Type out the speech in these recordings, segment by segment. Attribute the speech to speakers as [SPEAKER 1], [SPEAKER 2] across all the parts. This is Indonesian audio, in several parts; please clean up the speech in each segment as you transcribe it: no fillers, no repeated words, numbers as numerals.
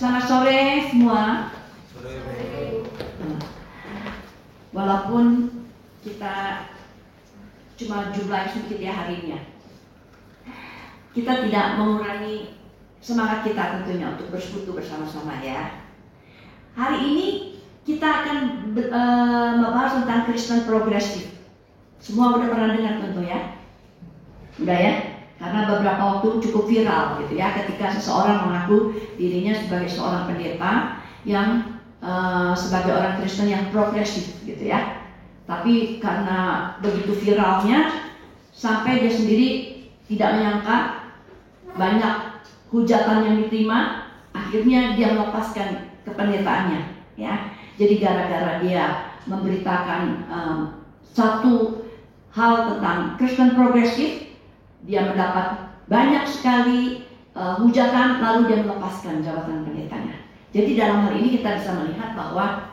[SPEAKER 1] Selamat sore semua. Walaupun kita cuma jumlah sedikit ya harinya, kita tidak mengurangi semangat kita tentunya untuk bersekutu bersama-sama ya. Hari ini kita akan membahas tentang Kristen progresif. Semua udah pernah dengar tentu ya? Udah ya? Karena beberapa waktu cukup viral gitu ya, ketika seseorang mengaku dirinya sebagai seorang pendeta yang sebagai orang Kristen yang progresif gitu ya. Tapi karena begitu viralnya, sampai dia sendiri tidak menyangka banyak hujatan yang diterima, akhirnya dia melepaskan kependetaannya ya. Jadi gara-gara dia memberitakan satu hal tentang Kristen progresif, dia mendapat banyak sekali hujatan, lalu dia melepaskan jabatan pendetanya. Jadi dalam hal ini kita bisa melihat bahwa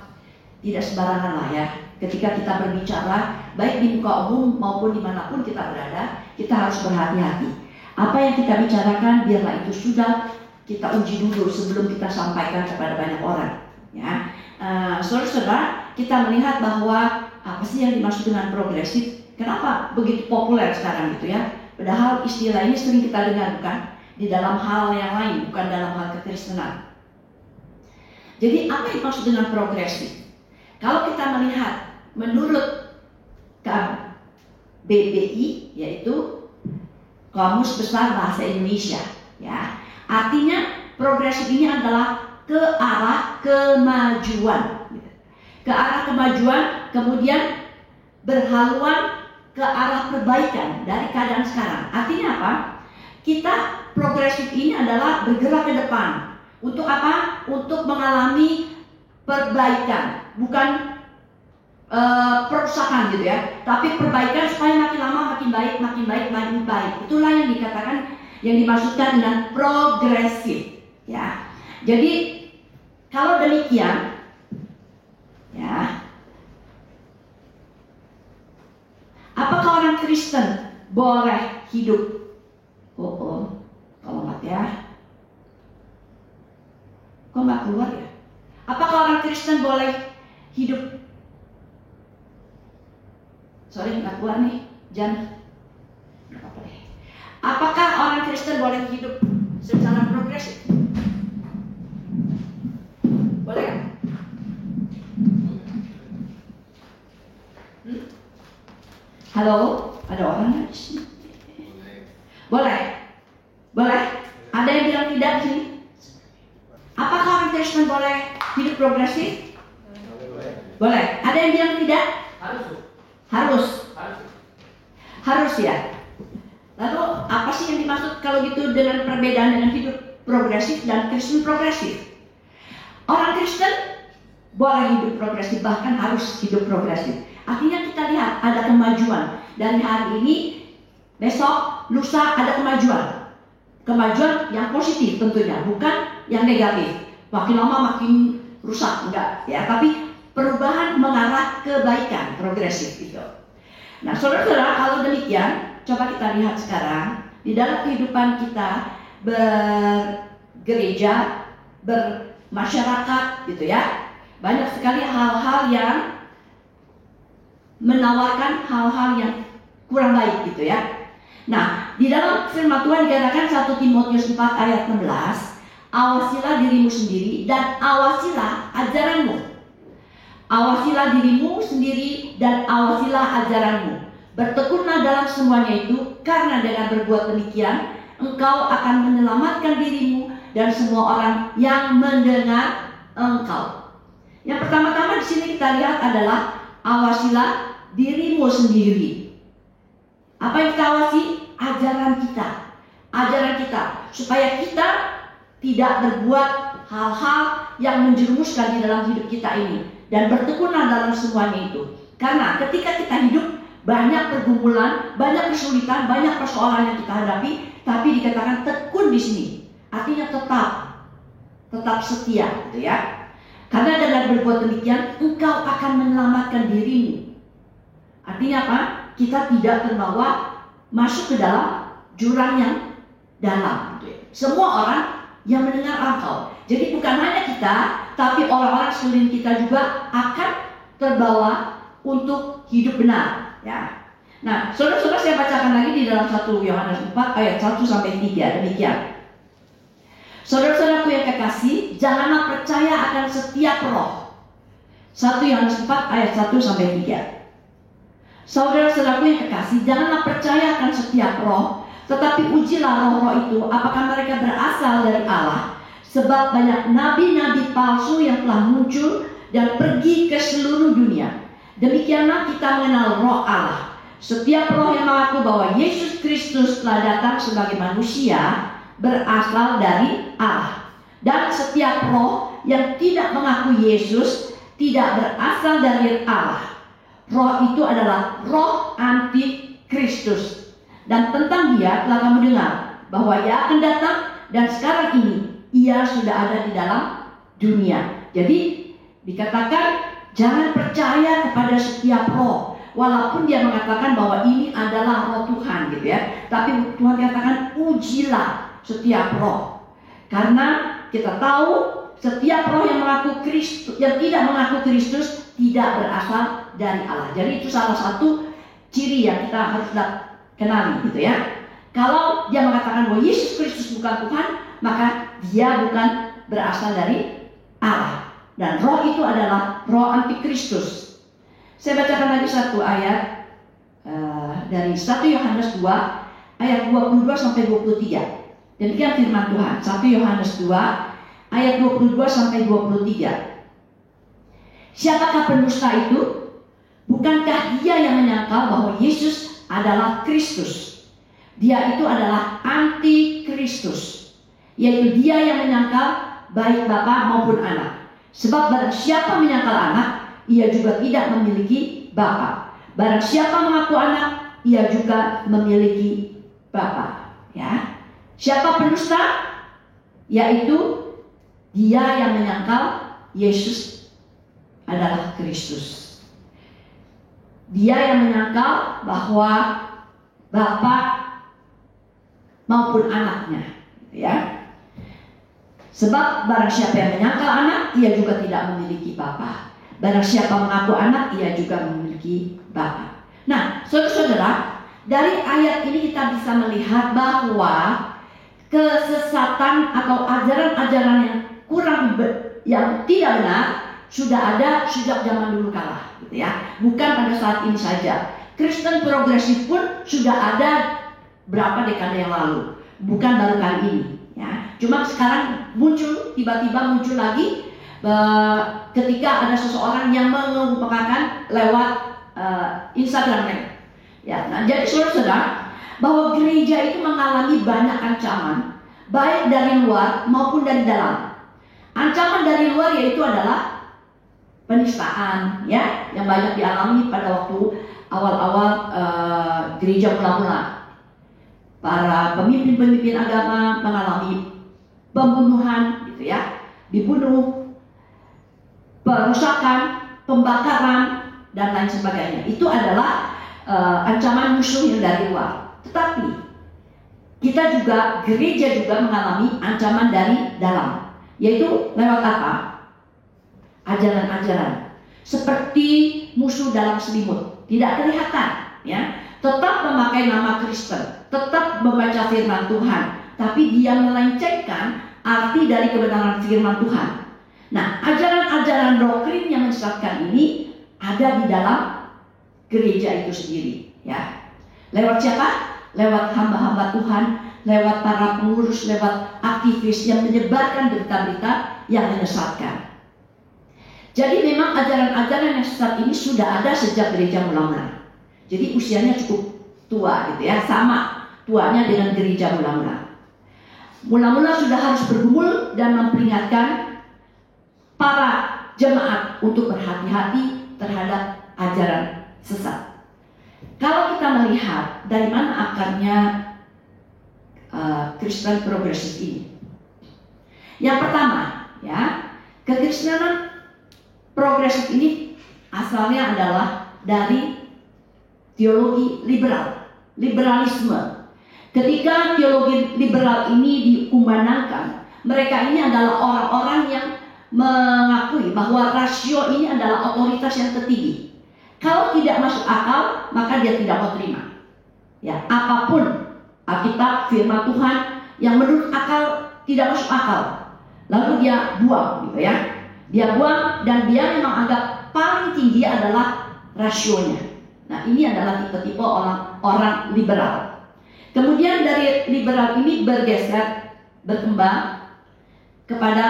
[SPEAKER 1] tidak sembarangan lah ya, ketika kita berbicara baik di muka umum maupun dimanapun kita berada, kita harus berhati-hati. Apa yang kita bicarakan biarlah itu sudah kita uji dulu sebelum kita sampaikan kepada banyak orang ya. Saudara-saudara, kita melihat bahwa apa sih yang dimaksud dengan progresif? Kenapa begitu populer sekarang gitu ya? Padahal istilah ini sering kita dengar bukan di dalam hal yang lain, bukan dalam hal kekristenan. Jadi apa yang dimaksud dengan progresif? Kalau kita melihat menurut KBBI, yaitu Kamus Besar Bahasa Indonesia, ya, artinya progresif ini adalah ke arah kemajuan, ke arah kemajuan, kemudian berhaluan ke arah perbaikan dari keadaan sekarang. Artinya apa? Kita progresif ini adalah bergerak ke depan. Untuk apa? Untuk mengalami perbaikan, bukan perusakan gitu ya. Tapi perbaikan supaya makin lama makin baik, makin baik, makin baik. Itulah yang dikatakan, yang dimaksudkan dengan progresif. Ya. Jadi kalau demikian, ya. Apakah orang Kristen boleh hidup? Kalau nggak ya, kok nggak keluar ya? Apakah orang Kristen boleh hidup? Sorry nggak keluar nih, Jan. Nggak apa-apa deh. Apakah orang Kristen boleh hidup secara progresif? Boleh kan? Halo, ada orang nggak di sini? Boleh. Boleh? Ada yang bilang tidak di sini? Apakah orang Kristen boleh hidup progresif? Boleh. Ada yang bilang tidak? Harus ya. Lalu apa sih yang dimaksud kalau gitu dengan perbedaan dengan hidup progresif dan Kristen progresif? Orang Kristen boleh hidup progresif, bahkan harus hidup progresif. Artinya kita lihat ada kemajuan dari hari ini, besok, lusa ada kemajuan. Kemajuan yang positif tentunya, bukan yang negatif. Makin lama makin rusak, enggak ya. Tapi perubahan mengarah kebaikan, progresif itu. Nah, saudara-saudara, kalau demikian, coba kita lihat sekarang di dalam kehidupan kita bergereja, bermasyarakat, gitu ya. Banyak sekali hal-hal yang menawarkan hal-hal yang kurang baik gitu ya. Nah, di dalam firman Tuhan dikatakan 1 Timotius 4 ayat 16, awasilah dirimu sendiri dan awasilah ajaranmu. Awasilah dirimu sendiri dan awasilah ajaranmu. Bertekunlah dalam semuanya itu, karena dengan berbuat demikian engkau akan menyelamatkan dirimu dan semua orang yang mendengar engkau. Yang pertama-tama di sini kita lihat adalah awasilah dirimu sendiri. Apa yang kita awasi? Ajaran kita. Ajaran kita. Supaya kita tidak berbuat hal-hal yang menjerumuskan di dalam hidup kita ini. Dan bertekunlah dalam semuanya itu. Karena ketika kita hidup, banyak pergumulan, banyak kesulitan, banyak persoalan yang kita hadapi. Tapi dikatakan tekun di sini. Artinya tetap setia gitu ya. Karena dengan berbuat demikian, engkau akan menyelamatkan dirimu. Artinya apa? Kita tidak terbawa masuk ke dalam jurang yang dalam. Semua orang yang mendengar engkau, Jadi bukan hanya kita, tapi orang-orang sekeliling kita juga akan terbawa untuk hidup benar. Ya. Nah, saudara-saudara, saya bacakan lagi di dalam 1 Yohanes 4 ayat 1-3 demikian. Saudara-saudaraku yang kekasih, janganlah percaya akan setiap roh. 1 Yohanes 4 ayat 1-3. Saudara-saudaraku yang kekasih, janganlah percaya akan setiap roh, tetapi ujilah roh-roh itu apakah mereka berasal dari Allah. Sebab banyak nabi-nabi palsu yang telah muncul dan pergi ke seluruh dunia. Demikianlah kita mengenal roh Allah. Setiap roh yang mengaku bahwa Yesus Kristus telah datang sebagai manusia berasal dari Allah. Dan setiap roh yang tidak mengaku Yesus tidak berasal dari Allah. Roh itu adalah roh anti-Kristus. Dan tentang dia telah kamu dengar bahwa ia akan datang, dan sekarang ini ia sudah ada di dalam dunia. Jadi dikatakan jangan percaya kepada setiap roh. Walaupun dia mengatakan bahwa ini adalah roh Tuhan gitu ya. Tapi Tuhan katakan ujilah setiap roh. Karena kita tahu setiap roh yang mengaku Kristus, yang tidak mengaku Kristus tidak berasal dari Allah. Jadi itu salah satu ciri yang kita harus kenali gitu ya. Kalau dia mengatakan bahwa Yesus Kristus bukan Tuhan, maka dia bukan berasal dari Allah. Dan roh itu adalah roh antikristus. Saya bacakan lagi satu ayat dari 1 Yohanes 2 ayat 22-23. Demikian firman Tuhan. 1 Yohanes 2 ayat 22-23. Siapakah pendusta itu? Bukankah dia yang menyangkal bahwa Yesus adalah Kristus? Dia itu adalah anti-Kristus, yaitu dia yang menyangkal baik bapa maupun anak. Sebab barang siapa menyangkal anak, ia juga tidak memiliki bapa. Barang siapa mengaku anak, ia juga memiliki bapa. Ya, siapa pendusta? Yaitu dia yang menyangkal Yesus adalah Kristus. Dia yang menyangkal bahwa bapa maupun anaknya, ya. Sebab barang siapa yang menyangkal anak, ia juga tidak memiliki bapa. Barang siapa mengaku anak, ia juga memiliki bapa. Nah, saudara-saudara, dari ayat ini kita bisa melihat bahwa kesesatan atau ajaran-ajaran yang kurang yang tidak benar sudah ada sejak zaman dulu kala, gitu ya. Bukan pada saat ini saja. Kristen progresif pun sudah ada berapa dekade yang lalu, bukan baru kali ini. Ya, cuma sekarang tiba-tiba muncul lagi ketika ada seseorang yang mengemukakan lewat Instagramnya. Ya, nah, jadi saudara-saudara, bahwa gereja itu mengalami banyak ancaman, baik dari luar maupun dari dalam. Ancaman dari luar yaitu adalah penistaan, ya, yang banyak dialami pada waktu awal-awal gereja mula-mula. Para pemimpin-pemimpin agama mengalami pembunuhan, gitu ya, dibunuh, perusakan, pembakaran, dan lain sebagainya. Itu adalah ancaman musuh yang dari luar. Tetapi kita juga, gereja juga mengalami ancaman dari dalam, yaitu lewat apa? Ajaran-ajaran seperti musuh dalam selimut, tidak kelihatan, ya, tetap memakai nama Kristen, tetap membaca firman Tuhan, tapi dia melencengkan arti dari kebenaran firman Tuhan. Nah, ajaran-ajaran doktrin yang menyesatkan ini ada di dalam gereja itu sendiri, ya. Lewat siapa? Lewat hamba-hamba Tuhan, lewat para pengurus, lewat aktivis yang menyebarkan berita-berita yang menyesatkan. Jadi memang ajaran-ajaran yang sesat ini sudah ada sejak gereja mula-mula. Jadi usianya cukup tua, gitu ya, sama tuanya dengan gereja mula-mula. Mula-mula sudah harus bergumul dan memperingatkan para jemaat untuk berhati-hati terhadap ajaran sesat. Kalau kita melihat dari mana akarnya Kristen progresif ini, yang pertama, ya, kekristenan progresif ini asalnya adalah dari teologi liberalisme. Ketika teologi liberal ini dikumandangkan, mereka ini adalah orang-orang yang mengakui bahwa rasio ini adalah otoritas yang tertinggi. Kalau tidak masuk akal, maka dia tidak mau terima. Ya, apapun Alkitab, firman Tuhan yang menurut akal tidak masuk akal, lalu dia buang, gitu ya. Dia buang dan dia memang anggap paling tinggi adalah rasionya. Nah, ini adalah tipe-tipe orang liberal. Kemudian dari liberal ini berkembang kepada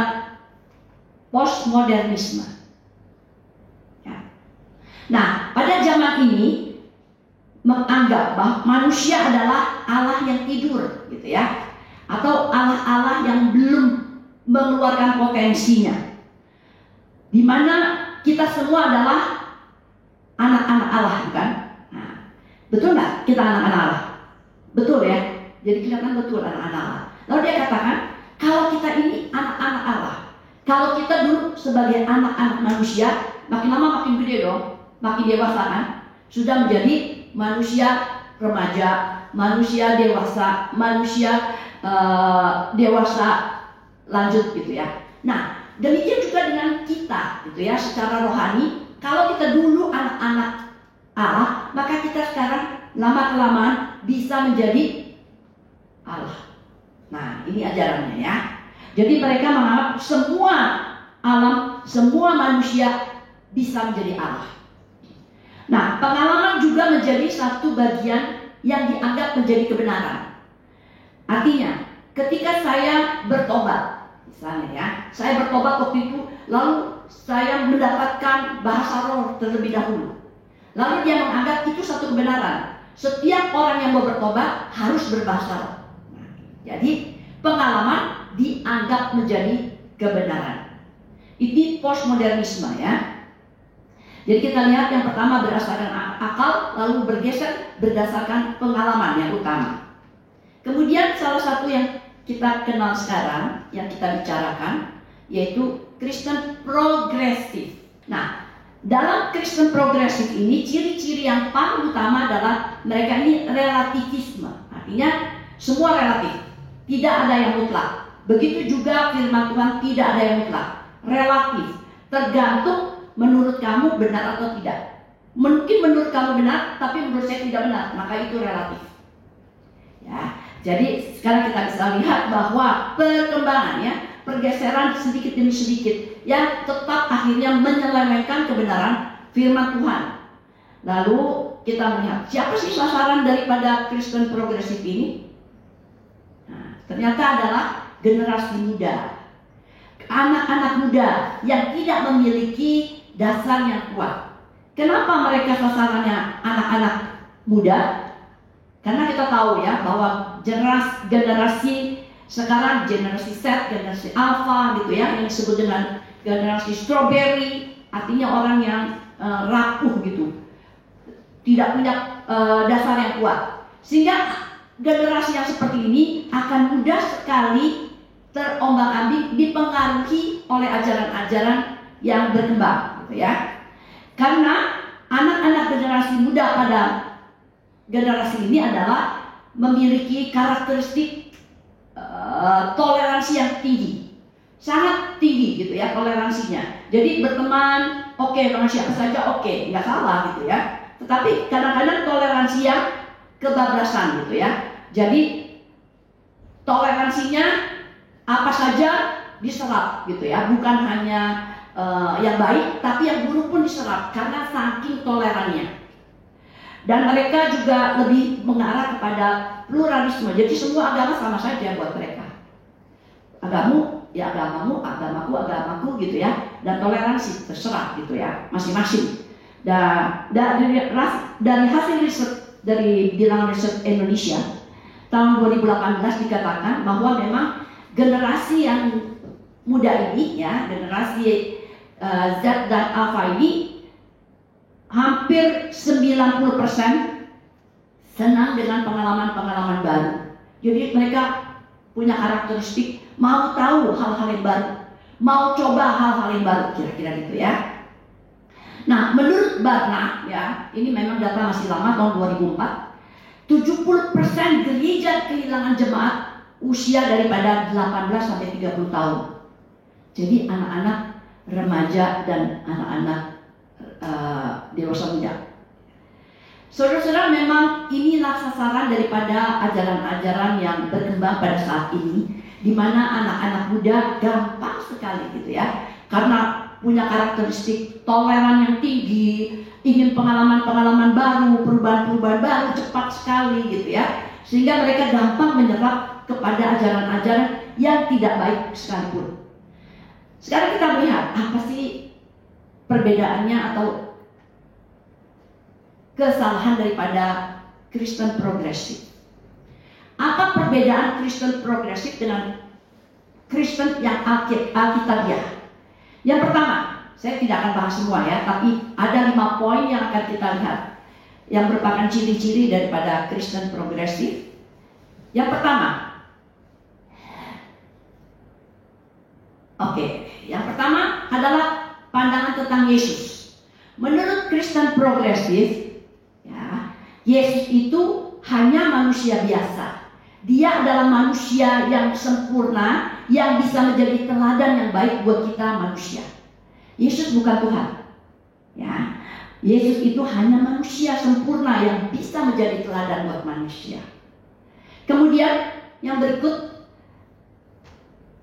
[SPEAKER 1] postmodernisme. Ya. Nah, pada zaman ini menganggap bahwa manusia adalah Allah yang tidur, gitu ya, atau Allah-Allah yang belum mengeluarkan potensinya, di mana kita semua adalah anak-anak Allah, bukan? Nah, betul nggak kita anak-anak Allah? Betul ya. Jadi kelihatan betul anak-anak Allah. Lalu dia katakan, kalau kita ini anak-anak Allah, kalau kita dulu sebagai anak-anak manusia, makin lama makin gede dong, makin dewasa kan, sudah menjadi manusia remaja, manusia dewasa, manusia dewasa lanjut, gitu ya. Nah, demikian juga dengan kita, gitu ya, secara rohani. Kalau kita dulu anak-anak Allah, maka kita sekarang lama-kelamaan bisa menjadi Allah. Nah, ini ajarannya ya. Jadi mereka menganggap semua alam, semua manusia bisa menjadi Allah. Nah, pengalaman juga menjadi satu bagian yang dianggap menjadi kebenaran. Artinya, ketika saya bertobat, misalnya ya, saya bertobat waktu itu, lalu saya mendapatkan bahasa roh terlebih dahulu. Lalu dia menganggap itu satu kebenaran. Setiap orang yang mau bertobat harus berbahasa roh. Nah, jadi pengalaman dianggap menjadi kebenaran. Ini postmodernisme ya. Jadi kita lihat yang pertama berdasarkan akal, lalu bergeser berdasarkan pengalaman yang utama. Kemudian salah satu yang kita kenal sekarang, yang kita bicarakan, yaitu Kristen progresif. Nah, dalam Kristen progresif ini ciri-ciri yang paling utama adalah mereka ini relativisme. Artinya semua relatif, tidak ada yang mutlak. Begitu juga firman Tuhan, tidak ada yang mutlak, relatif, tergantung menurut kamu benar atau tidak. Mungkin menurut kamu benar, tapi menurut saya tidak benar, maka itu relatif. Ya, jadi sekarang kita bisa lihat bahwa perkembangannya, pergeseran sedikit demi sedikit yang tetap akhirnya menyelewengkan kebenaran firman Tuhan. Lalu kita melihat siapa sih sasaran daripada Kristen progresif ini? Nah, ternyata adalah generasi muda, anak-anak muda yang tidak memiliki dasar yang kuat. Kenapa mereka sasarannya anak-anak muda? Karena kita tahu ya bahwa generasi sekarang generasi Z, generasi Alpha gitu ya, yang disebut dengan generasi strawberry, artinya orang yang rapuh gitu, tidak punya dasar yang kuat, sehingga generasi yang seperti ini akan mudah sekali terombang-ambing, dipengaruhi oleh ajaran-ajaran yang berkembang gitu ya. Karena anak-anak generasi muda pada generasi ini adalah memiliki karakteristik toleransi yang tinggi, sangat tinggi gitu ya toleransinya. Jadi berteman oke, dengan siapa saja oke, nggak salah gitu ya. Tetapi kadang-kadang toleransi yang kebablasan gitu ya. Jadi toleransinya apa saja diserap gitu ya, bukan hanya yang baik, tapi yang buruk pun diserap karena saking tolerannya. Dan mereka juga lebih mengarah kepada pluralisme. Jadi semua agama sama saja buat mereka. Agamu, ya agamamu, agamaku, agamaku gitu ya. Dan toleransi terserah gitu ya, masing-masing. Dan dari hasil riset dari Bilangan Riset Indonesia tahun 2018 dikatakan bahwa memang generasi yang muda ini ya, generasi Z dan Alpha ini hampir 90% senang dengan pengalaman-pengalaman baru. Jadi mereka punya karakteristik mau tahu hal-hal yang baru, mau coba hal-hal yang baru, kira-kira gitu ya. Nah, menurut Barna ya, ini memang data masih lama tahun 2004, 70% gereja kehilangan jemaat usia daripada 18 sampai 30 tahun. Jadi anak-anak remaja dan anak-anak dewasa muda. Saudara-saudara, memang inilah sasaran daripada ajaran-ajaran yang berkembang pada saat ini, di mana anak-anak muda gampang sekali gitu ya, karena punya karakteristik toleran yang tinggi, ingin pengalaman-pengalaman baru, perubahan-perubahan baru cepat sekali gitu ya, sehingga mereka gampang menyerap kepada ajaran-ajaran yang tidak baik sekalipun. Sekarang kita melihat apa sih perbedaannya atau kesalahan daripada Kristen progresif. Apa perbedaan Kristen progresif dengan Kristen yang Alkitabiah? Yang pertama, saya tidak akan bahas semua ya, tapi ada 5 poin yang akan kita lihat yang merupakan ciri-ciri daripada Kristen progresif. Yang pertama, yang pertama adalah pandangan tentang Yesus. Menurut Kristen progresif, ya, Yesus itu hanya manusia biasa. Dia adalah manusia yang sempurna, yang bisa menjadi teladan yang baik buat kita manusia. Yesus bukan Tuhan. Ya, Yesus itu hanya manusia sempurna yang bisa menjadi teladan buat manusia. Kemudian yang berikut,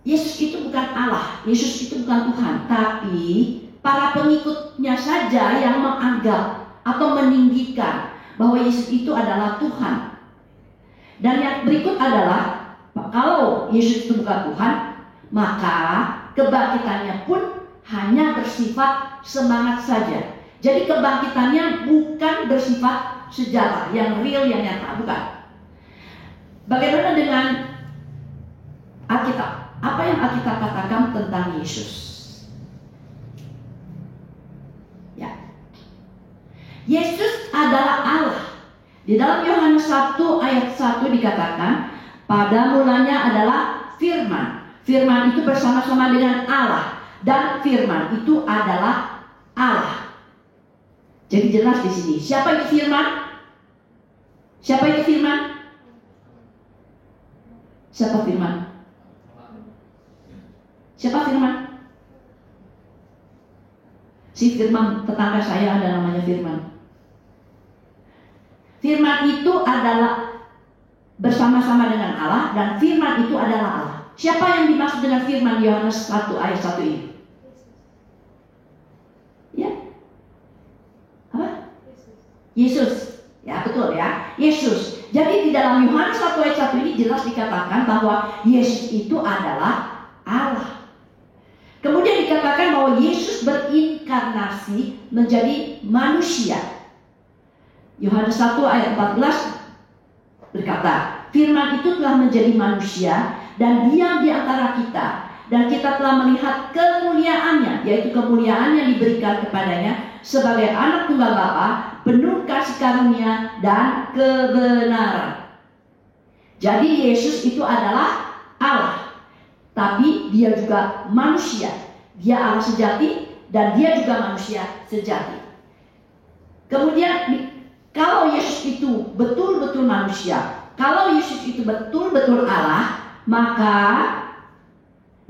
[SPEAKER 1] Yesus itu bukan Allah, Yesus itu bukan Tuhan, tapi para pengikutnya saja yang menganggap atau meninggikan bahwa Yesus itu adalah Tuhan. Dan yang berikut adalah, kalau Yesus itu bukan Tuhan, maka kebangkitannya pun hanya bersifat semangat saja. Jadi kebangkitannya bukan bersifat sejarah yang real, yang nyata, bukan. Bagaimana dengan Alkitab? Apa yang Alkitab katakan tentang Yesus? Ya, Yesus adalah Allah. Di dalam Yohanes 1 ayat 1 dikatakan, pada mulanya adalah firman. Firman itu bersama-sama dengan Allah, dan firman itu adalah Allah. Jadi jelas di sini, siapa itu firman? Siapa itu firman? Siapa firman? Siapa firman? Si firman tetangga saya ada namanya Firman. Firman itu adalah bersama-sama dengan Allah, dan firman itu adalah Allah. Siapa yang dimaksud dengan firman Yohanes 1 ayat 1 ini? Ya? Apa? Yesus. Ya, betul ya. Yesus. Jadi di dalam Yohanes 1 ayat 1 ini jelas dikatakan bahwa Yesus itu adalah Allah. Kemudian dikatakan bahwa Yesus berinkarnasi menjadi manusia. Yohanes 1 ayat 14 berkata, firman itu telah menjadi manusia dan diam di antara kita, dan kita telah melihat kemuliaannya, yaitu kemuliaan yang diberikan kepadanya sebagai anak tunggal Bapa, penuh kasih karunia dan kebenaran. Jadi Yesus itu adalah Allah, tapi dia juga manusia. Dia Allah sejati dan dia juga manusia sejati. Kemudian kalau Yesus itu betul-betul manusia, kalau Yesus itu betul-betul Allah, maka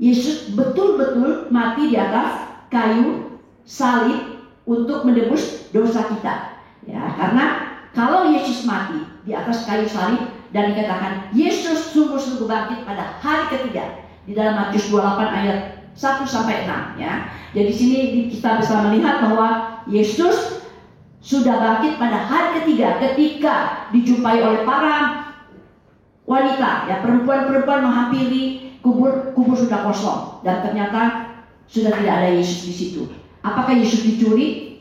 [SPEAKER 1] Yesus betul-betul mati di atas kayu salib untuk menebus dosa kita. Ya, karena kalau Yesus mati di atas kayu salib dan dikatakan Yesus sungguh-sungguh bangkit pada hari ketiga di dalam Matius 28 ayat 1 sampai 6 ya. Jadi sini kita bisa melihat bahwa Yesus sudah bangkit pada hari ketiga ketika dijumpai oleh para wanita, ya, perempuan-perempuan menghampiri kubur sudah kosong dan ternyata sudah tidak ada Yesus di situ. Apakah Yesus dicuri?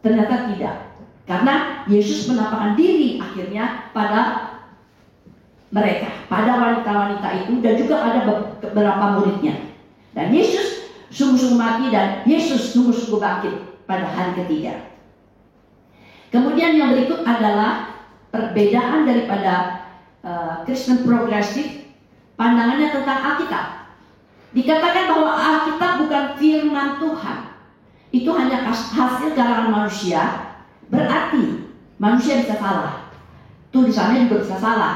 [SPEAKER 1] Ternyata tidak, karena Yesus menampakkan diri akhirnya pada mereka, pada wanita-wanita itu, dan juga ada beberapa muridnya. Dan Yesus sungguh-sungguh mati dan Yesus sungguh-sungguh bangkit pada hari ketiga. Kemudian yang berikut adalah perbedaan daripada Kristen progresif, pandangannya tentang Alkitab. Dikatakan bahwa Alkitab bukan firman Tuhan, itu hanya hasil karangan manusia. Berarti manusia bisa salah, tulisannya juga bisa salah,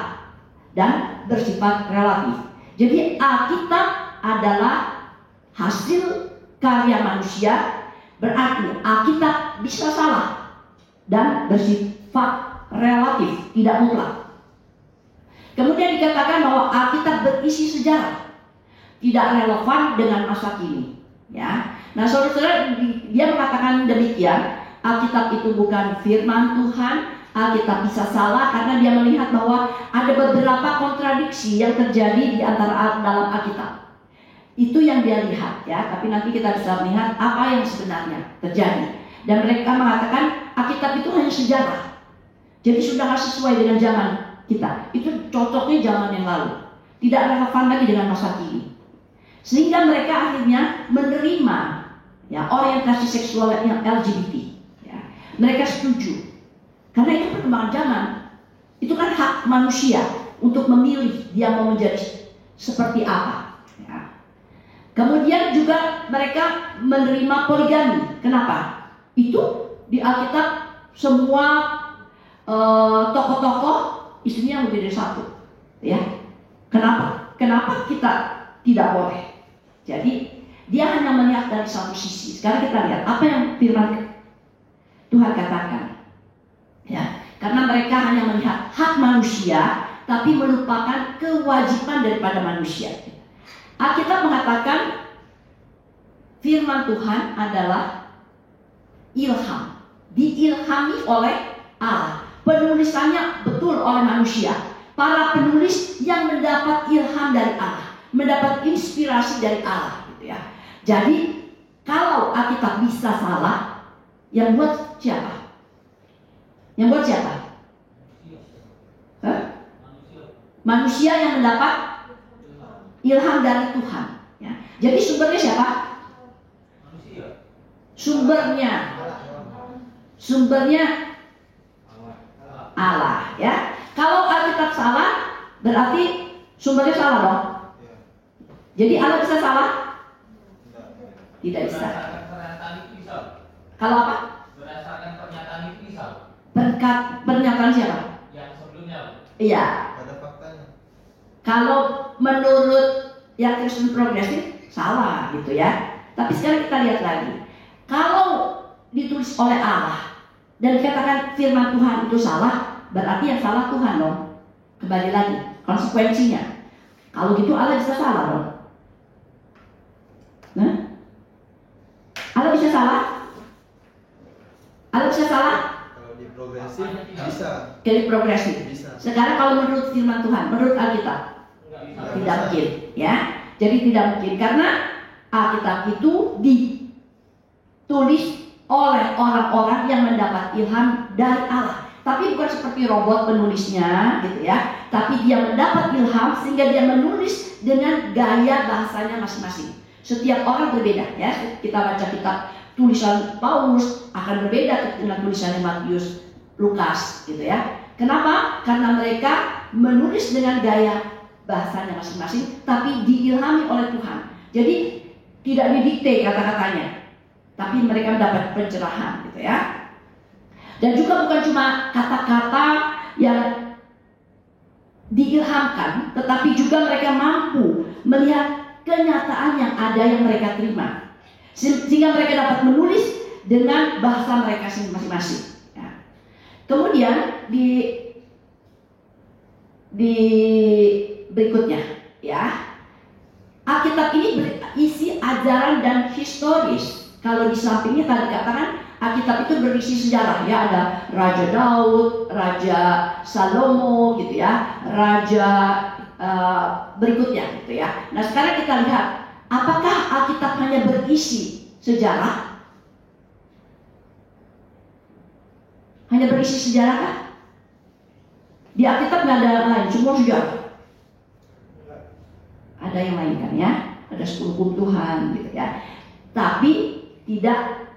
[SPEAKER 1] dan bersifat relatif. Jadi Alkitab adalah hasil karya manusia, berarti Alkitab bisa salah dan bersifat relatif, tidak mutlak. Kemudian dikatakan bahwa Alkitab berisi sejarah, tidak relevan dengan masa kini. Ya, nah saudara-saudara, dia mengatakan demikian. Alkitab itu bukan firman Tuhan. Alkitab bisa salah karena dia melihat bahwa ada beberapa kontradiksi yang terjadi di antara dalam Alkitab. Itu yang dia lihat, ya. Tapi nanti kita bisa melihat apa yang sebenarnya terjadi. Dan mereka mengatakan Alkitab itu hanya sejarah. Jadi sudah tidak sesuai dengan zaman kita. Itu cocoknya zaman yang lalu. Tidak relevan lagi dengan masa kini. Sehingga mereka akhirnya menerima, ya, orientasi seksual yang LGBT. Ya. Mereka setuju. Karena itu perkembangan zaman. Itu kan hak manusia untuk memilih dia mau menjadi seperti apa. Ya. Kemudian juga mereka menerima poligami. Kenapa? Itu di Alkitab semua tokoh-tokoh istrinya lebih dari satu. Ya. Kenapa? Kenapa kita tidak boleh? Jadi dia hanya melihat dari satu sisi. Sekarang kita lihat apa yang firman Tuhan katakan. Ya, karena mereka hanya melihat hak manusia, tapi melupakan kewajiban daripada manusia. Alkitab mengatakan firman Tuhan adalah ilham, diilhami oleh Allah. Penulisannya betul oleh manusia. Para penulis yang mendapat ilham dari Allah, mendapat inspirasi dari Allah, gitu ya. Jadi kalau Alkitab bisa salah, yang buat siapa? Yang buat siapa? Manusia yang mendapat ilham dari Tuhan. Ya. Jadi sumbernya siapa? Sumbernya Allah. Ya. Kalau Alkitab salah, berarti sumbernya salah dong. Jadi Allah bisa salah? Tidak bisa. Kalau apa?
[SPEAKER 2] Berdasarkan pernyataan itu bisa.
[SPEAKER 1] Pernyataan siapa?
[SPEAKER 2] Yang sebelumnya.
[SPEAKER 1] Iya.
[SPEAKER 3] Ada faktanya.
[SPEAKER 1] Kalau menurut yang Kristen progresif salah gitu ya. Tapi sekarang kita lihat lagi. Kalau ditulis oleh Allah dan dikatakan firman Tuhan itu salah, berarti yang salah Tuhan dong. Kembali lagi konsekuensinya. Kalau gitu Allah bisa salah dong. Nah, Allah bisa salah? Allah bisa salah?
[SPEAKER 3] Kalau di progresif bisa.
[SPEAKER 1] Jadi progresif.
[SPEAKER 3] Bisa.
[SPEAKER 1] Sekarang kalau menurut firman Tuhan, menurut Alkitab, tidak mungkin, ya. Jadi tidak mungkin karena Alkitab itu ditulis oleh orang-orang yang mendapat ilham dari Allah. Tapi bukan seperti robot penulisnya, gitu ya. Tapi dia mendapat ilham sehingga dia menulis dengan gaya bahasanya masing-masing. Setiap orang berbeda, ya. Kita baca kitab tulisan Paulus akan berbeda dengan tulisannya Matius, Lukas, gitu ya. Kenapa? Karena mereka menulis dengan gaya bahasanya masing-masing, tapi diilhami oleh Tuhan. Jadi tidak didikte kata-katanya, tapi mereka mendapat pencerahan, gitu ya. Dan juga bukan cuma kata-kata yang diilhamkan, tetapi juga mereka mampu melihat kenyataan yang ada yang mereka terima, sehingga mereka dapat menulis dengan bahasa mereka masing-masing. Ya. Kemudian di berikutnya, ya, Alkitab ini berisi ajaran dan historis. Kalau di sampingnya tadi katakan Alkitab itu berisi sejarah, ya, ada Raja Daud, Raja Salomo, gitu ya, Raja berikutnya, gitu ya. Nah sekarang kita lihat, apakah Alkitab hanya berisi sejarah? Hanya berisi sejarah kan? Di Alkitab nggak ada yang lain, semua sejarah. Ada yang lain kan, ya? Ada 10 hukum Tuhan, gitu ya. Tapi tidak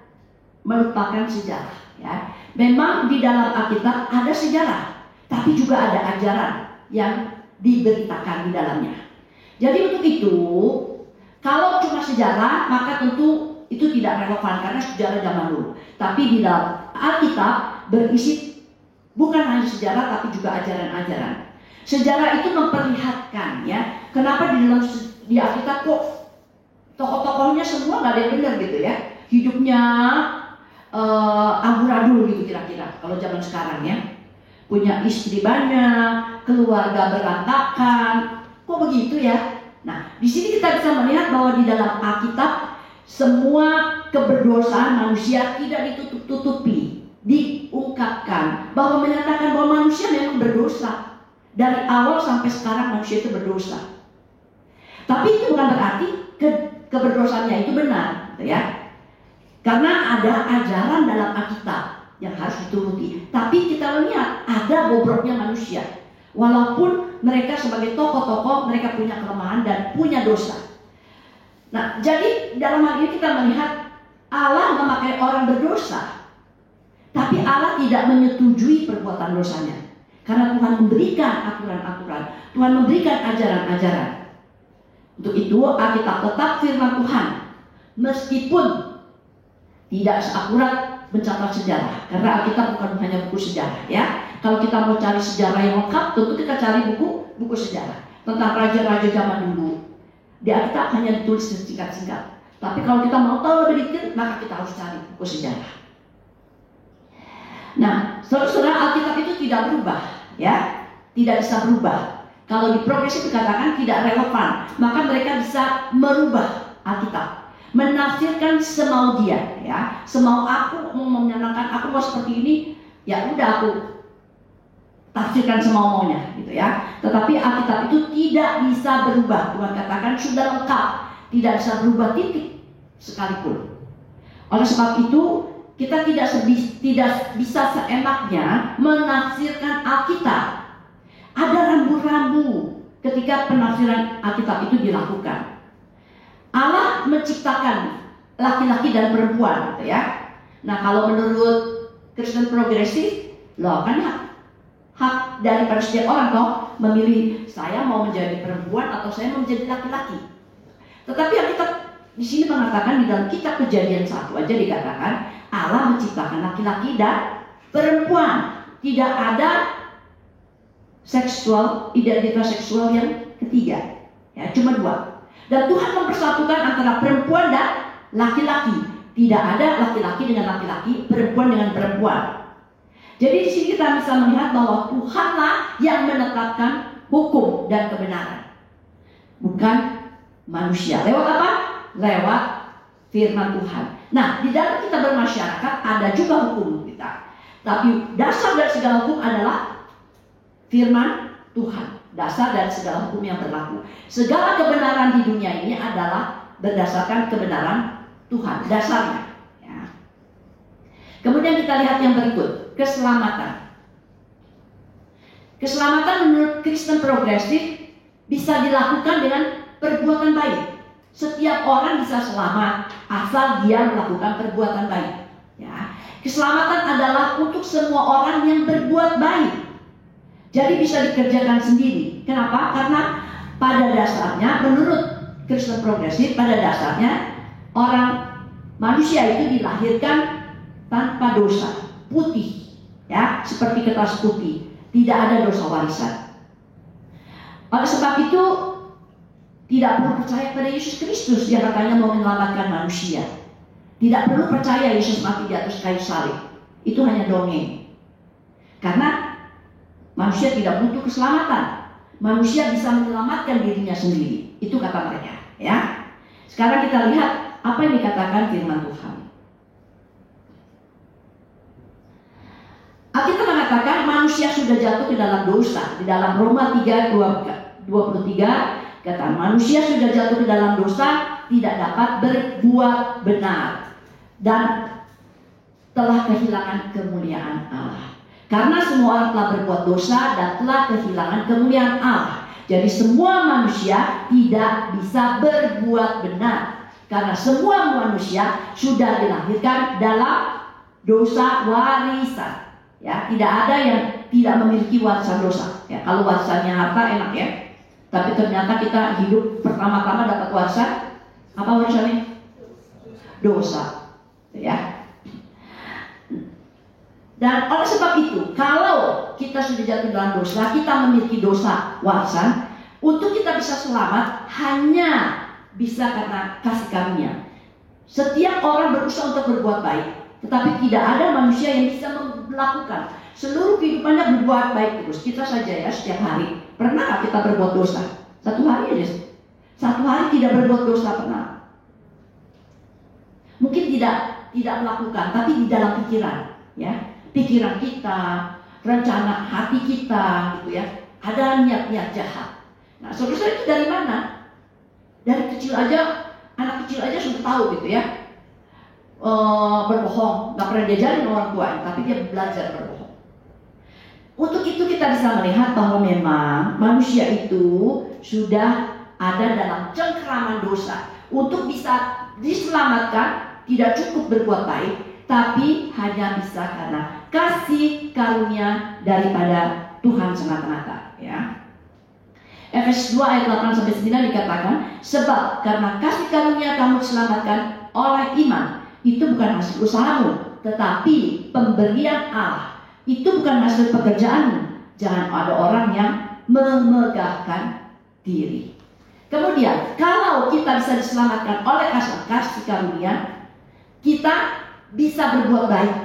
[SPEAKER 1] melupakan sejarah, ya. Memang di dalam Alkitab ada sejarah, tapi juga ada ajaran yang diberitakan di dalamnya. Jadi untuk itu, kalau cuma sejarah, maka tentu itu tidak relevan karena sejarah zaman dulu. Tapi di dalam Alkitab berisi bukan hanya sejarah, tapi juga ajaran-ajaran. Sejarah itu memperlihatkan ya, kenapa di Alkitab kok tokoh-tokohnya semua nggak ada yang benar gitu ya, hidupnya amburadul gitu kira-kira kalau zaman sekarang ya, punya istri banyak, keluarga berantakan, kok begitu ya? Nah, di sini kita bisa melihat bahwa di dalam Alkitab semua keberdosaan manusia tidak ditutup-tutupi, diungkapkan bahwa menyatakan bahwa manusia memang berdosa dari awal sampai sekarang manusia itu berdosa. Tapi itu bukan berarti keberdosaannya itu benar, gitu ya. Karena ada ajaran dalam Alkitab yang harus dituruti. Tapi kita melihat ada bobroknya manusia. Walaupun mereka sebagai tokoh-tokoh, mereka punya kelemahan dan punya dosa. Nah, jadi dalam hal ini kita melihat Allah memakai orang berdosa, tapi Allah tidak menyetujui perbuatan dosanya. Karena Tuhan memberikan aturan-aturan, Tuhan memberikan ajaran-ajaran. Untuk itu Alkitab tetap firman Tuhan, meskipun tidak seakurat mencatat sejarah. Karena Alkitab bukan hanya buku sejarah ya. Kalau kita mau cari sejarah yang lengkap, tentu kita cari buku sejarah tentang raja-raja zaman dulu. Di Alkitab hanya ditulis singkat-singkat. Tapi kalau kita mau tahu lebih detail, maka kita harus cari buku sejarah. Nah, saudara, Alkitab itu tidak berubah, ya, tidak bisa berubah. Kalau di progresif dikatakan tidak relevan, maka mereka bisa merubah Alkitab, menafsirkan semau dia, ya, semau aku mau menyenangkan, aku mau seperti ini, ya udah aku tafsirkan semau maunya, gitu ya. Tetapi Alkitab itu tidak bisa berubah. Tuhan katakan sudah lengkap, tidak bisa berubah titik sekalipun. Oleh sebab itu kita tidak bisa seenaknya menafsirkan Alkitab. Ada rambu-rambu ketika penafsiran Alkitab itu dilakukan. Allah menciptakan laki-laki dan perempuan, gitu ya. Nah, kalau menurut Kristen progresif, loh kan hak daripada setiap orang toh memilih saya mau menjadi perempuan atau saya mau menjadi laki-laki. Tetapi Alkitab di sini mengatakan di dalam kitab Kejadian 1 aja dikatakan Allah menciptakan laki-laki dan perempuan. Tidak ada identitas seksual yang ketiga. Ya, cuma dua. Dan Tuhan mempersatukan antara perempuan dan laki-laki. Tidak ada laki-laki dengan laki-laki, perempuan dengan perempuan. Jadi di sini kita bisa melihat bahwa Tuhanlah yang menetapkan hukum dan kebenaran, bukan manusia. Lewat apa? Lewat firman Tuhan. Nah, di dalam kita bermasyarakat ada juga hukum kita. Tapi dasar dari segala hukum adalah firman Tuhan. Dasar dari segala hukum yang berlaku. Segala kebenaran di dunia ini adalah berdasarkan kebenaran Tuhan. Dasarnya. Ya. Kemudian kita lihat yang berikut. Keselamatan. Keselamatan menurut Kristen progresif bisa dilakukan dengan perbuatan baik. Setiap orang bisa selamat asal dia melakukan perbuatan baik. Ya. Keselamatan adalah untuk semua orang yang berbuat baik. Jadi bisa dikerjakan sendiri. Kenapa? Karena pada dasarnya menurut Kristen progresif, pada dasarnya orang manusia itu dilahirkan tanpa dosa, putih, ya, seperti kertas putih, tidak ada dosa warisan. Oleh sebab itu tidak perlu percaya pada Yesus Kristus yang katanya mau menyelamatkan manusia. Tidak perlu percaya Yesus mati di atas kayu salib. Itu hanya dongeng. Karena manusia tidak butuh keselamatan. Manusia bisa menyelamatkan dirinya sendiri. Itu kata mereka, ya. Sekarang kita lihat apa yang dikatakan firman Tuhan. Alkitab mengatakan manusia sudah jatuh ke dalam dosa. Di dalam Roma 3:23 kata manusia sudah jatuh ke dalam dosa, tidak dapat berbuat benar dan telah kehilangan kemuliaan Allah. Karena semua orang telah berbuat dosa dan telah kehilangan kemuliaan Allah. Jadi semua manusia tidak bisa berbuat benar. Karena semua manusia sudah dilahirkan dalam dosa warisan. Ya, tidak ada yang tidak memiliki warisan dosa. Ya, kalau warisannya harta enak ya. Tapi ternyata kita hidup pertama-tama dapat warisan. Apa warisannya? Dosa. Ya. Dan oleh sebab itu, kalau kita sudah jatuh dalam dosa, kita memiliki dosa warisan, untuk kita bisa selamat hanya bisa karena kasih karunia. Setiap orang berusaha untuk berbuat baik, tetapi tidak ada manusia yang bisa melakukan seluruh kehidupannya berbuat baik terus. Kita saja ya setiap hari, pernah nggak kita berbuat dosa? Satu hari aja, satu hari tidak berbuat dosa pernah. Mungkin tidak melakukan, tapi di dalam pikiran, ya, pikiran kita, rencana hati kita, gitu ya, ada niat-niat jahat. Nah, saudara itu dari mana? Dari kecil aja, anak kecil aja sudah tahu gitu ya, berbohong, nggak pernah diajarin orang tua, tapi dia belajar berbohong. Untuk itu kita bisa melihat bahwa memang manusia itu sudah ada dalam cengkeraman dosa. Untuk bisa diselamatkan tidak cukup berbuat baik, tapi hanya bisa karena kasih karunia daripada Tuhan semata-mata, ya. Efesus 2 ayat 8 sampai 9 dikatakan, sebab karena kasih karunia kamu diselamatkan oleh iman. Itu bukan hasil usahamu, tetapi pemberian Allah. Itu bukan hasil pekerjaanmu. Jangan ada orang yang memegahkan diri. Kemudian, kalau kita bisa diselamatkan oleh kasih karunia, kita bisa berbuat baik.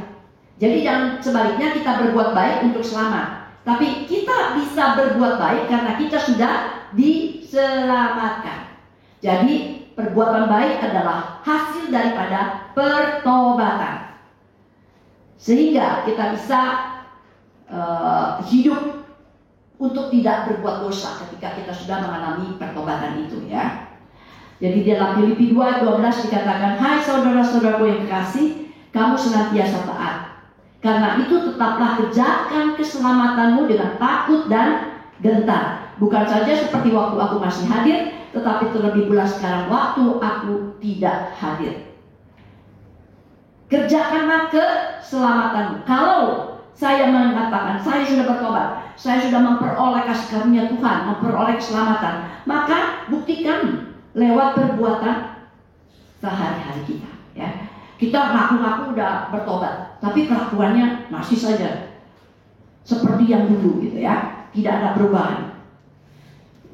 [SPEAKER 1] Jadi jangan sebaliknya kita berbuat baik untuk selamat, tapi kita bisa berbuat baik karena kita sudah diselamatkan. Jadi perbuatan baik adalah hasil daripada pertobatan, sehingga kita bisa hidup untuk tidak berbuat dosa ketika kita sudah mengalami pertobatan itu, ya. Jadi dalam Filipi 2 ayat 12 dikatakan, hai saudara-saudaraku yang kekasih, kamu senantiasa taat. Karena itu tetaplah kerjakan keselamatanmu dengan takut dan gentar. Bukan saja seperti waktu aku masih hadir, tetapi terlebih pula sekarang waktu aku tidak hadir. Kerjakanlah keselamatanmu. Kalau saya mengatakan saya sudah bertobat, saya sudah memperoleh kasih karunia Tuhan, memperoleh keselamatan, maka buktikan lewat perbuatan sehari-hari kita, ya. Kita ngaku-ngaku udah bertobat, tapi kelakuannya masih saja seperti yang dulu, gitu ya. Tidak ada perubahan.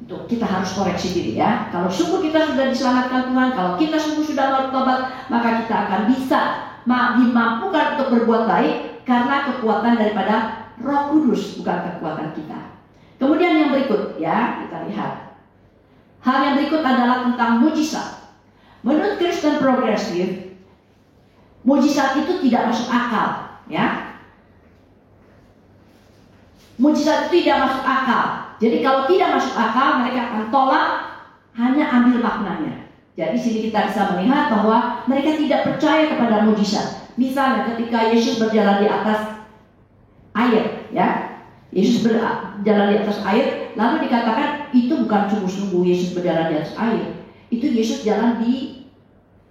[SPEAKER 1] Untuk kita harus koreksi diri, ya. Kalau sungguh kita sudah diselamatkan Tuhan, kalau kita sungguh sudah bertobat, maka kita akan bisa dimampukan untuk berbuat baik karena kekuatan daripada Roh Kudus, bukan kekuatan kita. Kemudian yang berikut, ya, kita lihat. Hal yang berikut adalah tentang mujizat. Menurut Kristen progresif, mujizat itu tidak masuk akal, ya. Mujizat itu tidak masuk akal. Jadi kalau tidak masuk akal, mereka akan tolak, hanya ambil maknanya. Jadi sini kita bisa melihat bahwa mereka tidak percaya kepada mujizat. Misalnya ketika Yesus berjalan di atas air, ya. Yesus berjalan di atas air, lalu dikatakan itu bukan sungguh-sungguh Yesus berjalan di atas air. Itu Yesus jalan di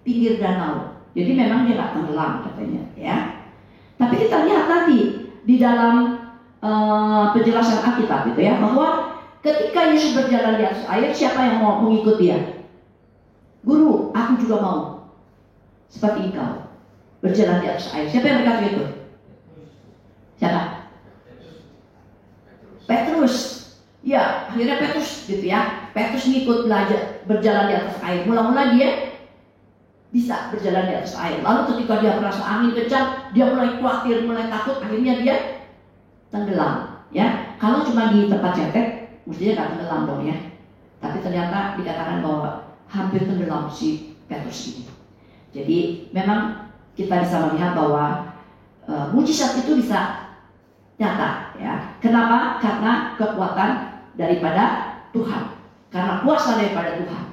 [SPEAKER 1] pinggir danau. Jadi memang dia nggak tenggelam katanya, ya. Tapi kita lihat nanti di dalam penjelasan Alkitab itu, ya, bahwa ketika Yesus berjalan di atas air, siapa yang mau mengikuti dia? Guru, aku juga mau seperti engkau berjalan di atas air. Siapa yang berkata itu? Siapa? Petrus. Ya, akhirnya Petrus gitu, ya. Petrus ngikut belajar berjalan di atas air. Mula-mula dia bisa berjalan di atas air. Lalu ketika dia merasa angin kencang, dia mulai khawatir, mulai takut, akhirnya dia tenggelam, ya. Kalau cuma di tempat cetek, mestinya nggak tenggelam dong, ya. Tapi ternyata dikatakan bahwa hampir tenggelam si Petrus ini. Jadi memang kita bisa melihat bahwa mujizat itu bisa nyata, ya. Kenapa? Karena kekuatan daripada Tuhan, karena kuasa daripada Tuhan.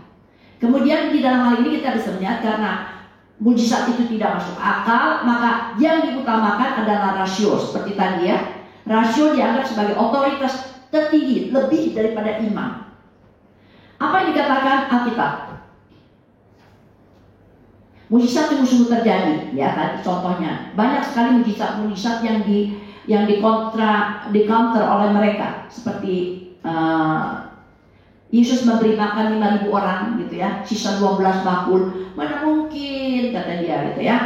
[SPEAKER 1] Kemudian di dalam hal ini kita bisa melihat karena mujizat itu tidak masuk akal, maka yang diutamakan adalah rasio. Seperti tadi, ya, rasio dianggap sebagai otoritas tertinggi, lebih daripada iman. Apa yang dikatakan Alkitab? Mujizat sungguh-sungguh terjadi, ya. Tadi contohnya banyak sekali mujizat yang di-counter oleh mereka, seperti Yesus memberi makan 5.000 orang, gitu, ya. Sisa 12 bakul, mana mungkin, kata dia, gitu, ya.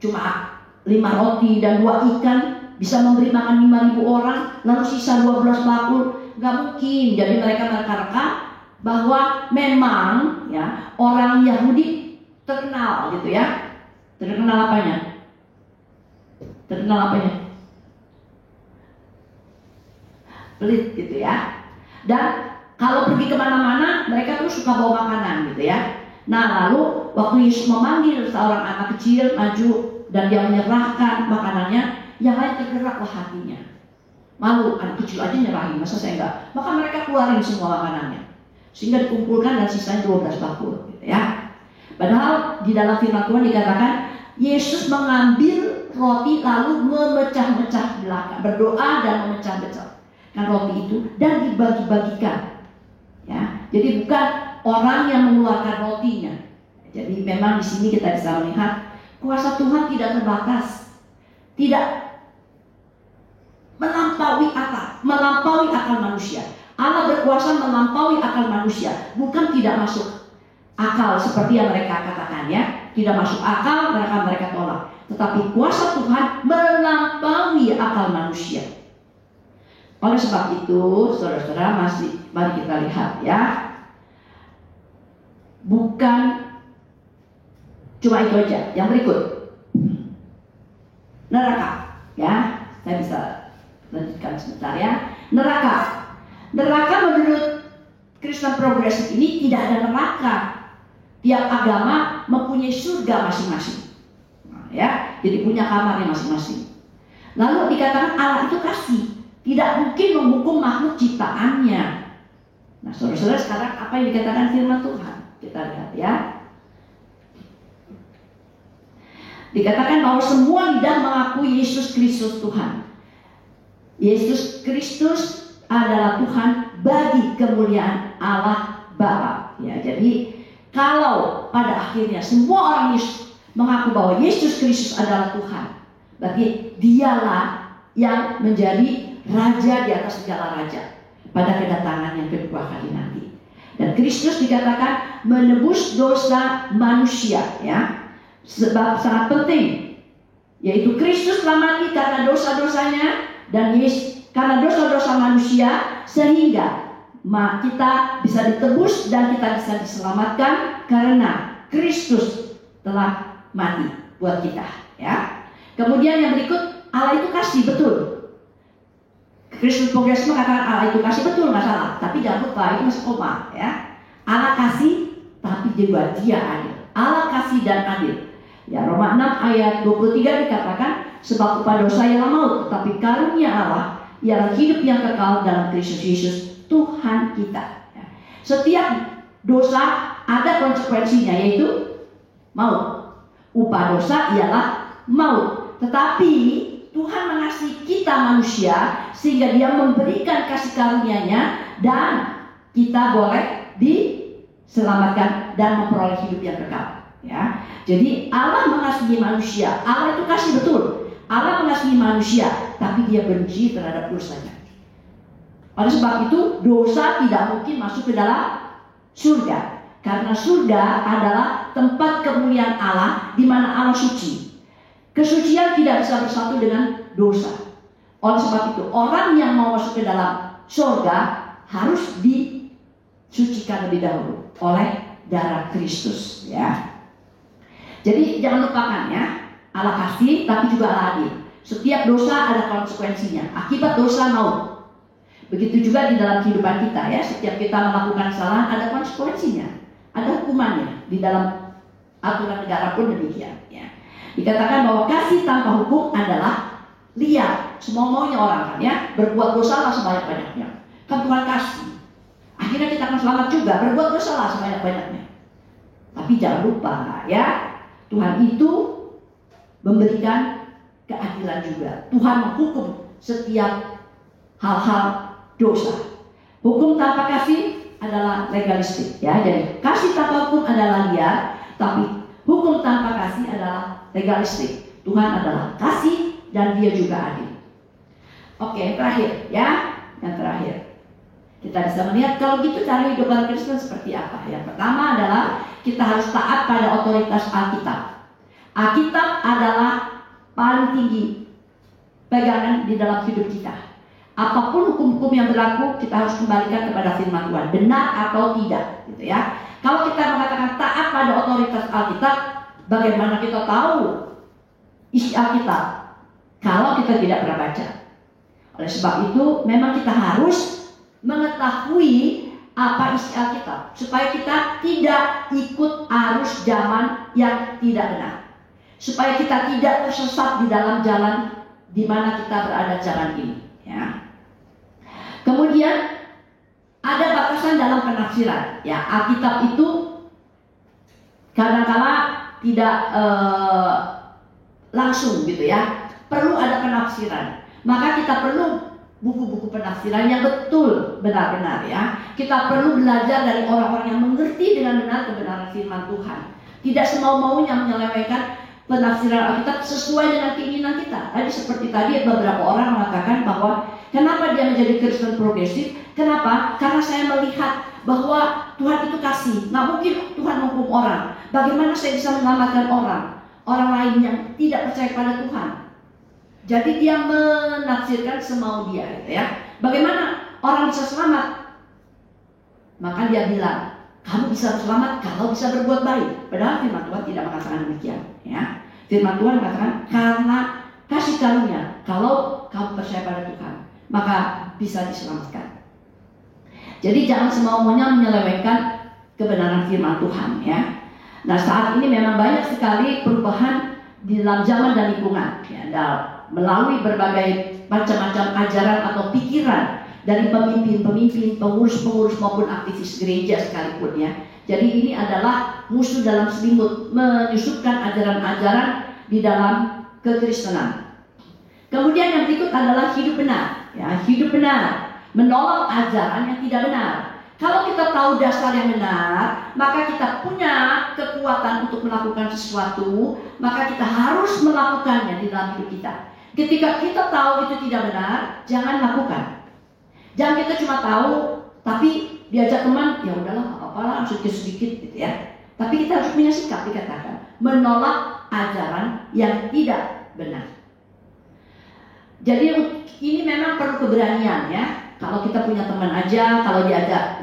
[SPEAKER 1] Cuma 5 roti dan 2 ikan bisa memberi makan 5.000 orang, lalu sisa 12 bakul? Nggak mungkin. Jadi mereka reka bahwa memang ya orang Yahudi terkenal gitu ya. Terkenal apanya? Pelit gitu ya. Dan kalau pergi kemana-mana mereka tuh suka bawa makanan gitu ya. Nah lalu waktu Yesus memanggil seorang anak kecil maju dan dia menyerahkan makanannya, yang lain tergeraklah hatinya. Malu, anak kecil aja nyerahin, masa saya enggak? Maka mereka keluarin semua makanannya, sehingga dikumpulkan dan sisanya 12 bakul gitu ya. Padahal di dalam firman Tuhan dikatakan Yesus mengambil roti lalu memecah-mecah belaka, berdoa dan memecah-mecahkan roti itu dan dibagi-bagikan. Ya, jadi bukan orang yang mengeluarkan rotinya. Jadi memang di sini kita bisa melihat kuasa Tuhan tidak terbatas, tidak melampaui akal manusia. Allah berkuasa melampaui akal manusia, bukan tidak masuk akal seperti yang mereka katakan ya. Tidak masuk akal mereka tolak. Tetapi kuasa Tuhan melampaui akal manusia. Oleh sebab itu, saudara-saudara, mari kita lihat ya. Bukan cuma itu aja. Yang berikut, neraka. Ya, saya bisa lanjutkan sebentar ya. Neraka menurut Kristen progresif ini tidak ada neraka. Tiap agama mempunyai surga masing-masing. Nah, ya, jadi punya kamarnya masing-masing. Lalu dikatakan Allah itu kasih, tidak mungkin menghukum makhluk ciptaannya. Nah, saudara-saudara, sekarang apa yang dikatakan firman Tuhan? Kita lihat ya. Dikatakan bahwa semua lidah mengakui Yesus Kristus Tuhan. Yesus Kristus adalah Tuhan bagi kemuliaan Allah Bapa. Ya, jadi kalau pada akhirnya semua orang Yesus mengaku bahwa Yesus Kristus adalah Tuhan, berarti dialah yang menjadi raja di atas segala raja pada kedatangan yang kedua kali nanti. Dan Kristus dikatakan menebus dosa manusia ya. Sebab sangat penting, yaitu Kristus telah mati karena dosa-dosanya dan Yesus karena dosa-dosa manusia, sehingga kita bisa ditebus dan kita bisa diselamatkan karena Kristus telah mati buat kita ya. Kemudian yang berikut, Allah itu kasih, betul. Kristen progresif mengatakan Allah itu kasih, betul, nggak salah. Tapi jangan lupa itu masih koma ya. Allah kasih tapi juga dia adil. Allah kasih dan adil. Ya, Roma 6 ayat 23 dikatakan sebab upah dosa ialah maut, tetapi karunia Allah ialah hidup yang kekal dalam Kristus Yesus Tuhan kita. Ya. Setiap dosa ada konsekuensinya, yaitu maut. Upah dosa ialah maut. Tetapi Tuhan mengasihi kita manusia sehingga Dia memberikan kasih karunia-Nya dan kita boleh diselamatkan dan memperoleh hidup yang kekal. Ya, jadi Allah mengasihi manusia. Allah itu kasih, betul. Allah mengasihi manusia, tapi Dia benci terhadap dosanya. Oleh sebab itu dosa tidak mungkin masuk ke dalam surga, karena surga adalah tempat kemuliaan Allah di mana Allah suci. Kesucian tidak bisa bersatu dengan dosa. Oleh sebab itu orang yang mau masuk ke dalam surga harus disucikan lebih dahulu oleh darah Kristus ya. Jadi jangan lupakan ya, Allah kasih tapi juga Allah adil. Setiap dosa ada konsekuensinya. Akibat dosa maut. Begitu juga di dalam kehidupan kita ya. Setiap kita melakukan kesalahan ada konsekuensinya, ada hukumannya. Di dalam aturan negara pun demikian ya. Dikatakan bahwa kasih tanpa hukum adalah liar, semau maunya orang kan ya. Berbuat dosa lah sebanyak-banyaknya. Kan Tuhan kasih. Akhirnya kita akan selamat juga. Berbuat dosa lah sebanyak-banyaknya. Tapi jangan lupa ya, Tuhan itu memberikan keadilan juga. Tuhan menghukum setiap hal-hal dosa. Hukum tanpa kasih adalah legalistik ya. Jadi kasih tanpa hukum adalah liar, tapi hukum tanpa kasih adalah legalistik. Tuhan adalah kasih dan Dia juga adil. Oke, terakhir ya. Yang terakhir, kita bisa melihat kalau gitu cara hidup orang Kristen seperti apa. Yang pertama adalah kita harus taat pada otoritas Alkitab. Alkitab adalah paling tinggi pegangan di dalam hidup kita. Apapun hukum-hukum yang berlaku, kita harus kembalikan kepada firman Tuhan, benar atau tidak, gitu ya. Kalau kita mengatakan taat pada otoritas Alkitab, bagaimana kita tahu isi Alkitab kalau kita tidak pernah baca? Oleh sebab itu, memang kita harus mengetahui apa isi Alkitab, supaya kita tidak ikut arus zaman yang tidak benar, supaya kita tidak tersesat di dalam jalan di mana kita berada jalan ini, ya. Kemudian ada batasan dalam penafsiran, ya. Alkitab itu kadang-kala tidak langsung, gitu ya. Perlu ada penafsiran. Maka kita perlu buku-buku penafsiran yang betul, benar-benar, ya. Kita perlu belajar dari orang-orang yang mengerti dengan benar kebenaran firman Tuhan. Tidak semau-maunya menyelewengkan penafsiran Alkitab sesuai dengan keinginan kita. Tadi seperti tadi beberapa orang mengatakan bahwa kenapa dia menjadi Kristen progresif? Kenapa? Karena saya melihat bahwa Tuhan itu kasih. Nggak mungkin Tuhan menghukum orang. Bagaimana saya bisa menyelamatkan orang lain yang tidak percaya pada Tuhan? Jadi dia menafsirkan semau dia, gitu ya. Bagaimana orang bisa selamat? Maka dia bilang, kamu bisa selamat kalau bisa berbuat baik. Padahal firman Tuhan tidak mengatakan demikian, ya. Firman Tuhan mengatakan karena kasih karunia, kalau kamu percaya pada Tuhan, maka bisa diselamatkan. Jadi jangan semau-maunya menyelewengkan kebenaran firman Tuhan, ya. Nah, saat ini memang banyak sekali perubahan di dalam zaman dan lingkungan, ya, melalui berbagai macam-macam ajaran atau pikiran dari pemimpin-pemimpin, pengurus-pengurus maupun aktivis gereja sekalipun, ya. Jadi ini adalah musuh dalam selimut, menyusupkan ajaran-ajaran di dalam kekristenan. Kemudian yang berikut adalah hidup benar, ya. Hidup benar menolak ajaran yang tidak benar. Kalau kita tahu dasar yang benar, maka kita punya kekuatan untuk melakukan sesuatu, maka kita harus melakukannya di dalam hidup kita. Ketika kita tahu itu tidak benar, jangan lakukan. Jangan kita cuma tahu, tapi diajak teman, ya udahlah, apa-apalah, sedikit-sedikit, gitu ya. Tapi kita harus punya sikap, dikatakan menolak ajaran yang tidak benar. Jadi ini memang perlu keberanian, ya. Kalau kita punya teman aja, kalau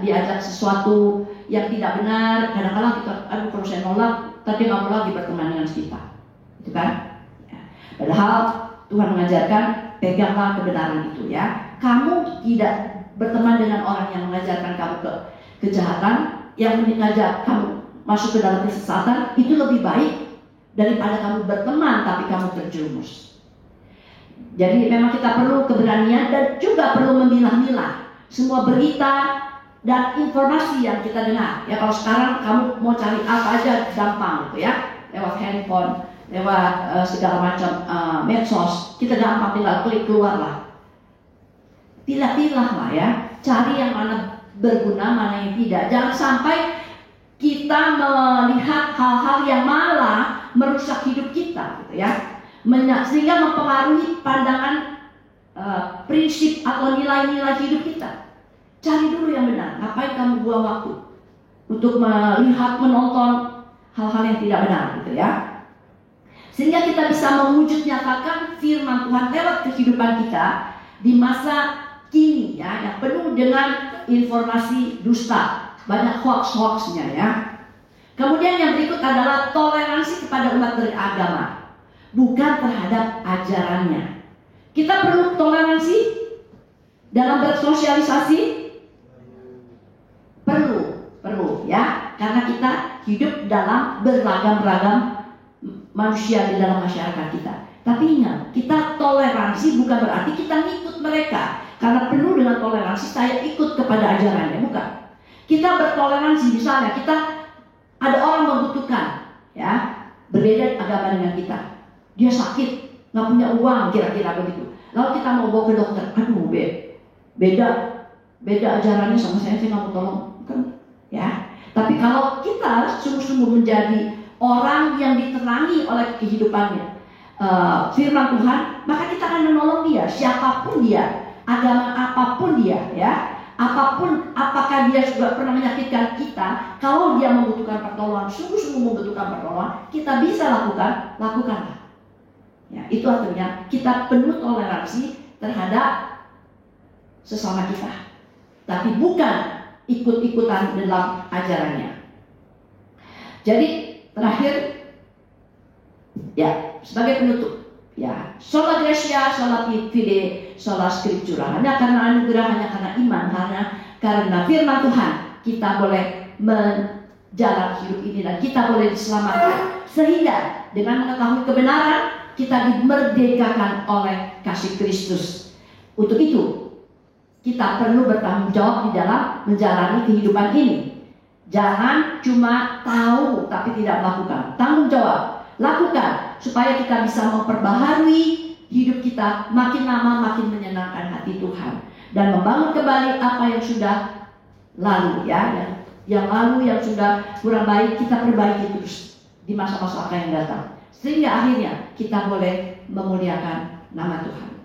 [SPEAKER 1] diajak sesuatu yang tidak benar, kadang-kadang kita, aduh kalau saya nolak, tapi nggak mau lagi berteman dengan kita, gitu kan? Ya. Padahal Tuhan mengajarkan peganglah kebenaran itu, ya. Kamu tidak berteman dengan orang yang mengajarkan kamu ke kejahatan, yang mengajak kamu masuk ke dalam kesesatan, itu lebih baik daripada kamu berteman tapi kamu terjerumus. Jadi memang kita perlu keberanian dan juga perlu memilah-milah semua berita dan informasi yang kita dengar. Ya, kalau sekarang kamu mau cari apa aja gampang, gitu ya, lewat handphone, lewat segala macam medsos, kita gampang tinggal klik keluar lah. Pilah-pilah lah, ya, cari yang mana berguna, mana yang tidak. Jangan sampai kita melihat hal-hal yang malah merusak hidup kita, gitu ya. Sehingga mempengaruhi pandangan prinsip atau nilai-nilai hidup kita. Cari dulu yang benar. Ngapain kamu buang waktu untuk melihat, menonton hal-hal yang tidak benar, gitu ya. Sehingga kita bisa mewujud nyatakan firman Tuhan lewat kehidupan kita di masa kini, ya, yang penuh dengan informasi dusta, banyak hoax-hoaxnya, ya. Kemudian yang berikut adalah toleransi kepada umat beragama, bukan terhadap ajarannya. Kita perlu toleransi dalam bersosialisasi, perlu, ya, karena kita hidup dalam beragam-ragam manusia di dalam masyarakat kita. Tapi ingat, kita toleransi bukan berarti kita ngikut mereka. Karena penuh dengan toleransi, saya ikut kepada ajarannya, bukan. Kita bertoleransi, misalnya kita ada orang membutuhkan, ya, berbeda agama dengan kita. Dia sakit, nggak punya uang, kira-kira begitu. Lalu kita mau bawa ke dokter, aduh, beda ajarannya sama saya nggak mau tolong, bukan, ya. Tapi kalau kita sungguh-sungguh menjadi orang yang diterangi oleh kehidupannya, firman Tuhan, maka kita akan menolong dia, siapapun dia, agama apapun dia, ya, apapun, apakah dia juga pernah menyakitkan kita. Kalau dia membutuhkan pertolongan, sungguh-sungguh membutuhkan pertolongan, kita bisa lakukanlah. Ya, itu artinya kita penuh toleransi terhadap sesama kita, tapi bukan ikut-ikutan dalam ajarannya. Jadi terakhir, ya sebagai penutup, ya sola gratia, sola fide, sola scriptura. Hanya karena anugerah, hanya karena iman, hanya karena firman Tuhan kita boleh menjalani hidup ini dan kita boleh diselamatkan. Sehingga dengan mengetahui kebenaran kita dimerdekakan oleh kasih Kristus. Untuk itu kita perlu bertanggung jawab di dalam menjalani kehidupan ini. Jangan cuma tahu tapi tidak melakukan. Tanggung jawab, lakukan supaya kita bisa memperbaharui hidup kita makin lama makin menyenangkan hati Tuhan dan membangun kembali apa yang sudah lalu, ya, yang lalu yang sudah kurang baik kita perbaiki terus di masa-masa akan yang datang, sehingga akhirnya kita boleh memuliakan nama Tuhan.